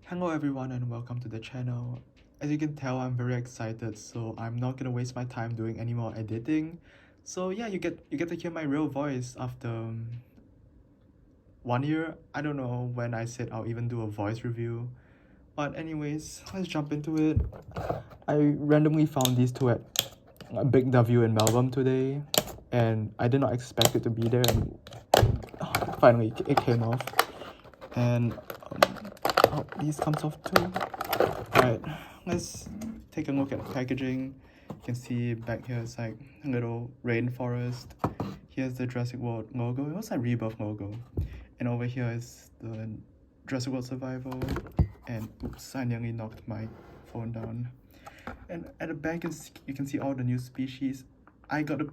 Hello everyone and welcome to the channel. As you can tell, I'm very excited, so I'm not gonna waste my time doing any more editing. So yeah, you get to hear my real voice after 1 year. I don't know when I said I'll even do a voice review. But anyways, let's jump into it. I randomly found these two at a Big W in Melbourne today, and I did not expect it to be there, and finally it came off. And these comes off too. Alright, let's take a look at the packaging. You can see back here it's like a little rainforest. Here's the Jurassic World logo. It was like Rebirth logo. And over here is the Jurassic World Survival. And oops, I nearly knocked my phone down. And at the back you can see all the new species. I got the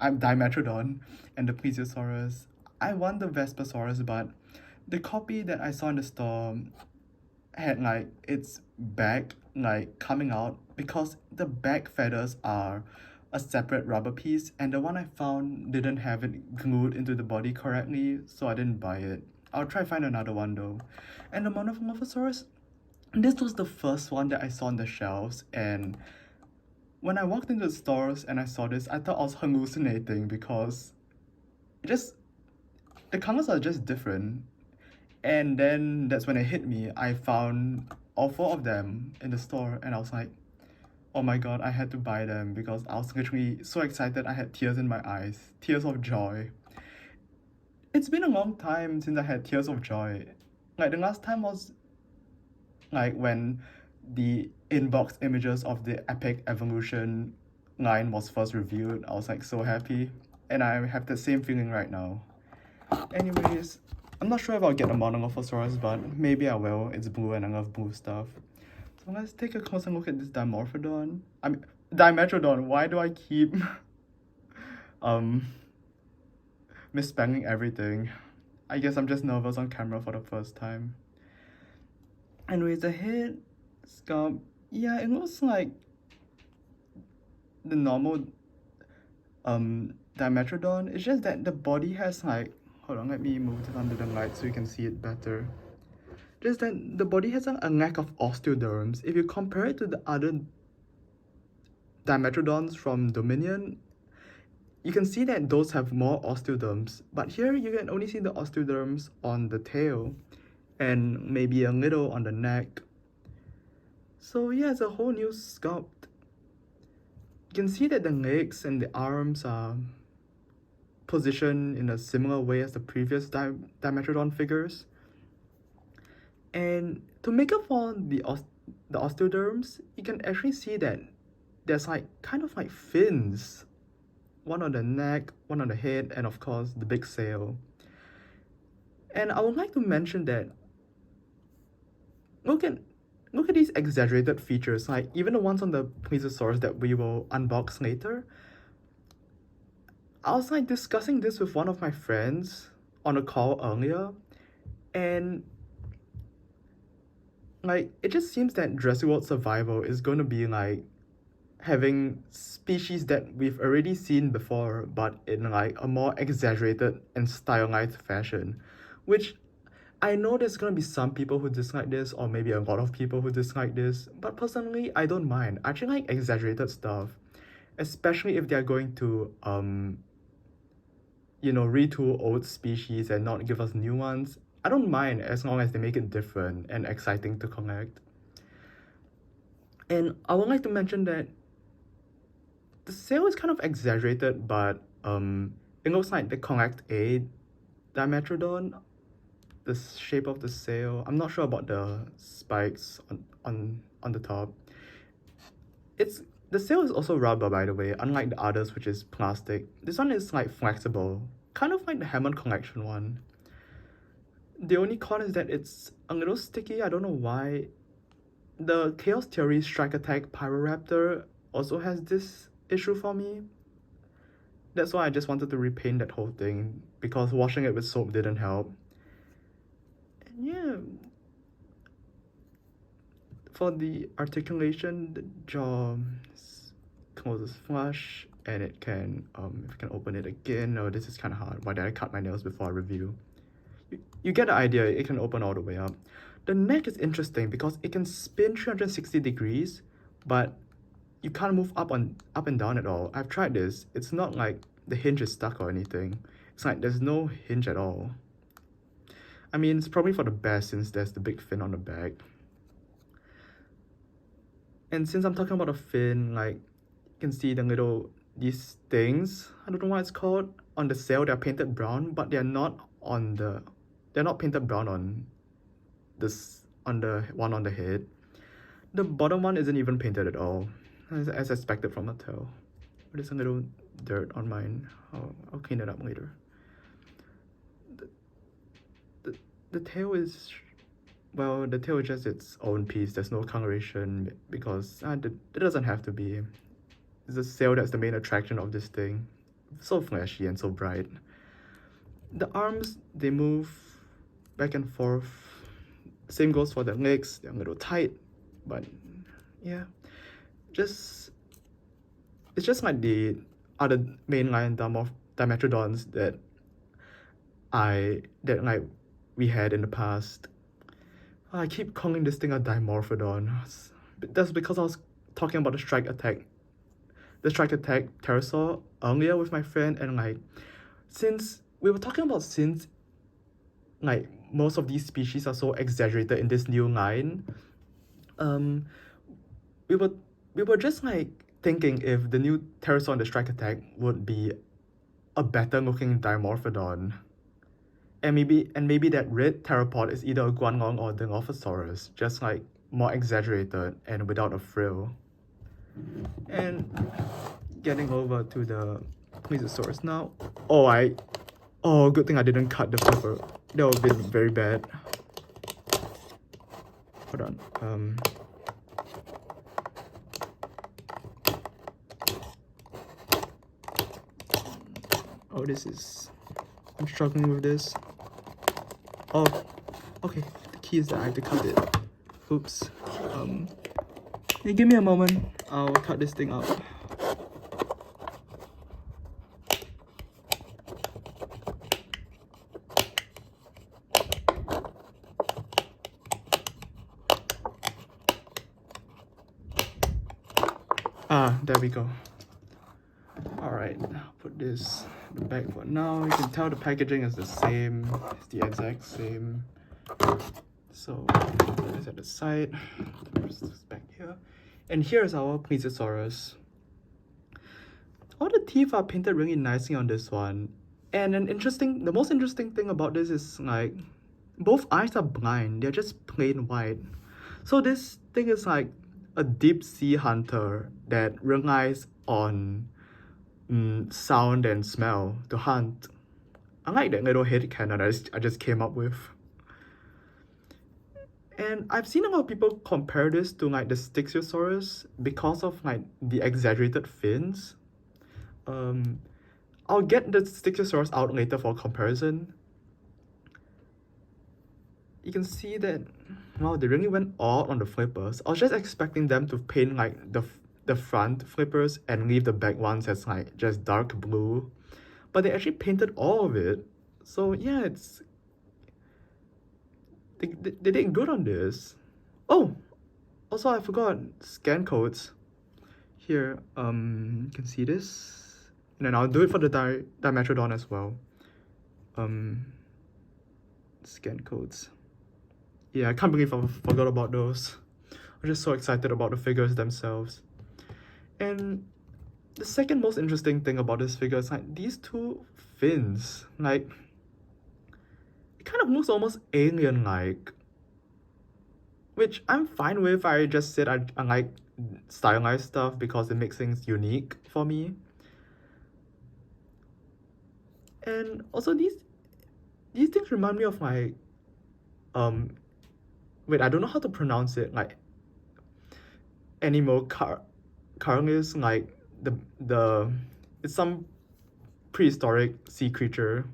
Dimetrodon and the Plesiosaurus. I want the Vespasaurus, but the copy that I saw in the store had like its back like coming out because the back feathers are a separate rubber piece, and the one I found didn't have it glued into the body correctly, so I didn't buy it. I'll try find another one though. And the Monomorphosaurus, this was the first one that I saw on the shelves, and when I walked into the stores and I saw this, I thought I was hallucinating because it just the colors are just different. And then that's when it hit me. I found all four of them in the store, and I was like, oh my god, I had to buy them because I was literally so excited. I had tears in my eyes, tears of joy. It's been a long time since I had tears of joy. Like the last time was like when the inbox images of the epic evolution line was first reviewed. I was like so happy, and I have the same feeling right now. Anyways, I'm not sure if I'll get a Monomorphosaurus, but maybe I will. It's blue and I love blue stuff. So let's take a closer look at this Dimetrodon. Why do I keep um misspelling everything? I guess I'm just nervous on camera for the first time. Anyways, the head sculpt, yeah, it looks like the normal Dimetrodon. It's just that the body has like, hold on, let me move it under the light so you can see it better. Just that the body has a lack of osteoderms. If you compare it to the other Dimetrodons from Dominion, you can see that those have more osteoderms. But here you can only see the osteoderms on the tail and maybe a little on the neck. So yeah, it's a whole new sculpt. You can see that the legs and the arms are positioned in a similar way as the previous Dimetrodon figures. And to make up for the osteoderms, you can actually see that there's like kind of like fins. One on the neck, one on the head, and of course the big sail. And I would like to mention that look at these exaggerated features, like even the ones on the Plesiosaurus that we will unbox later. I was like discussing this with one of my friends on a call earlier, and like it just seems that Jurassic World Survival is going to be like having species that we've already seen before, but in like a more exaggerated and stylized fashion, which I know there's gonna be some people who dislike this, or maybe a lot of people who dislike this, but personally I don't mind. I actually like exaggerated stuff, especially if they're going to retool old species and not give us new ones. I don't mind as long as they make it different and exciting to collect. And I would like to mention that the sail is kind of exaggerated, but it looks like the Collect A Dimetrodon, the shape of the sail. I'm not sure about the spikes on the top. The sail is also rubber, by the way, unlike the others, which is plastic. This one is like flexible, kind of like the Hammond Collection one. The only con is that it's a little sticky. I don't know why. The Chaos Theory Strike Attack Pyroraptor also has this issue for me. That's why I just wanted to repaint that whole thing, because washing it with soap didn't help. And yeah, for the articulation, the jaw closes flush, and it can if you can open it again. Oh, this is kind of hard. Why did I cut my nails before I review? you get the idea, it can open all the way up. The neck is interesting because it can spin 360 degrees, but you can't move up and down at all. I've tried this. It's not like the hinge is stuck or anything. It's like there's no hinge at all. I mean, it's probably for the best since there's the big fin on the back. And since I'm talking about a fin, like, you can see these things, I don't know what it's called, on the sail. They're painted brown, but they're not painted brown on the one on the head. The bottom one isn't even painted at all, as expected from Mattel. There's a little dirt on mine. I'll clean it up later. The tail is, well, the tail is just its own piece. There's no coloration because it doesn't have to be. It's the sail that's the main attraction of this thing. So flashy and so bright. The arms, they move back and forth. Same goes for the legs. They're a little tight, but yeah, it's just like the other mainline Dimetrodons that we had in the past. I keep calling this thing a Dimorphodon. That's because I was talking about the strike attack pterosaur earlier with my friend, and since most of these species are so exaggerated in this new line, we were just thinking if the new pterosaur in the strike attack would be a better looking Dimorphodon. And maybe that red theropod is either a Guanlong or Dilophosaurus, just more exaggerated and without a frill. And getting over to the Plesiosaurus now. Good thing I didn't cut the flipper. That would have been very bad. Hold on. I'm struggling with this. Oh, okay. The key is that I have to cut it. Oops. Hey, give me a moment. I'll cut this thing up. There we go. Alright, put this in the bag for now. You can tell the packaging is the same. It's the exact same. So, put this at the side. Put this back here. And here's our Pistosaurus. All the teeth are painted really nicely on this one. And the most interesting thing about this is both eyes are blind. They're just plain white. So this thing is a deep sea hunter that relies on sound and smell to hunt. I like that little head cannon I just came up with. And I've seen a lot of people compare this to the Pistosaurus because of the exaggerated fins. I'll get the Pistosaurus out later for comparison. You can see that, wow, they really went all on the flippers. I was just expecting them to paint the front flippers and leave the back ones as just dark blue, but they actually painted all of it. So yeah, they did good on this. Oh, also I forgot scan codes. Here, you can see this, and then I'll do it for the Dimetrodon as well. Scan codes. Yeah, I can't believe I forgot about those. I'm just so excited about the figures themselves. And the second most interesting thing about this figure is these two fins. It kind of looks almost alien-like, which I'm fine with. I just said I like stylized stuff because it makes things unique for me. And also these things remind me of wait, I don't know how to pronounce it. Animalcarnis, it's some prehistoric sea creature.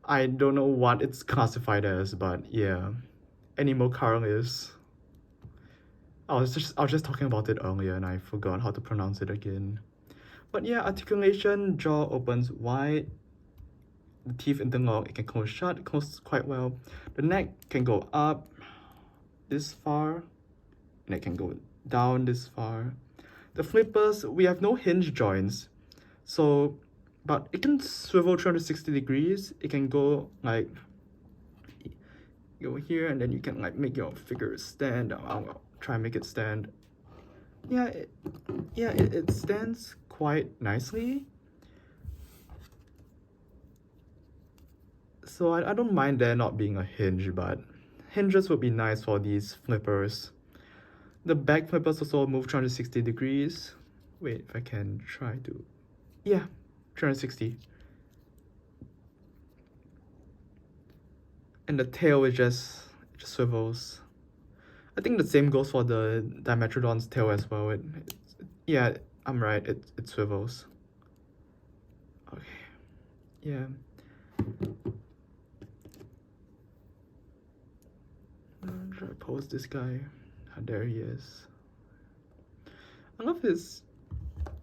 I don't know what it's classified as, but yeah, Animalcarnis. I was just talking about it earlier and I forgot how to pronounce it again. But yeah, articulation, jaw opens wide. the teeth interlock, it can close shut, it closes quite well. The neck can go up this far, and it can go down this far. The flippers, we have no hinge joints, so, but it can swivel 360 degrees. It can go like, go here, and then you can like make your figure stand. I'll try and make it stand. Yeah, it stands quite nicely. So I don't mind there not being a hinge, but hinges would be nice for these flippers. The back flippers also move 360 degrees. Wait, if I can try to... Yeah, 360. And the tail is just swivels. I think the same goes for the Dimetrodon's tail as well. Yeah, I'm right, it swivels. Okay, yeah. Should I pose this guy? There he is. I love his...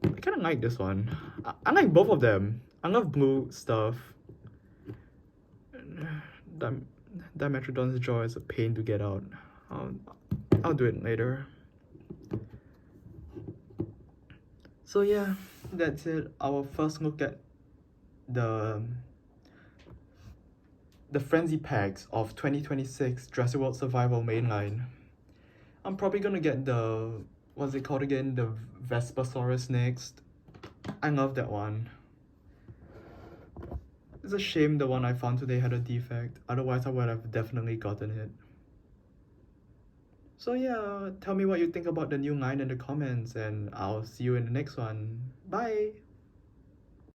I kind of like this one. I like both of them. I love blue stuff. Dimetrodon's jaw is a pain to get out. I'll do it later. So yeah, that's it. Our first look at the frenzy packs of 2026 Jurassic World Survival mainline. I'm probably gonna get the, what's it called again? The Pistosaurus next. I love that one. It's a shame the one I found today had a defect. Otherwise, I would have definitely gotten it. So yeah, tell me what you think about the new line in the comments, and I'll see you in the next one. Bye!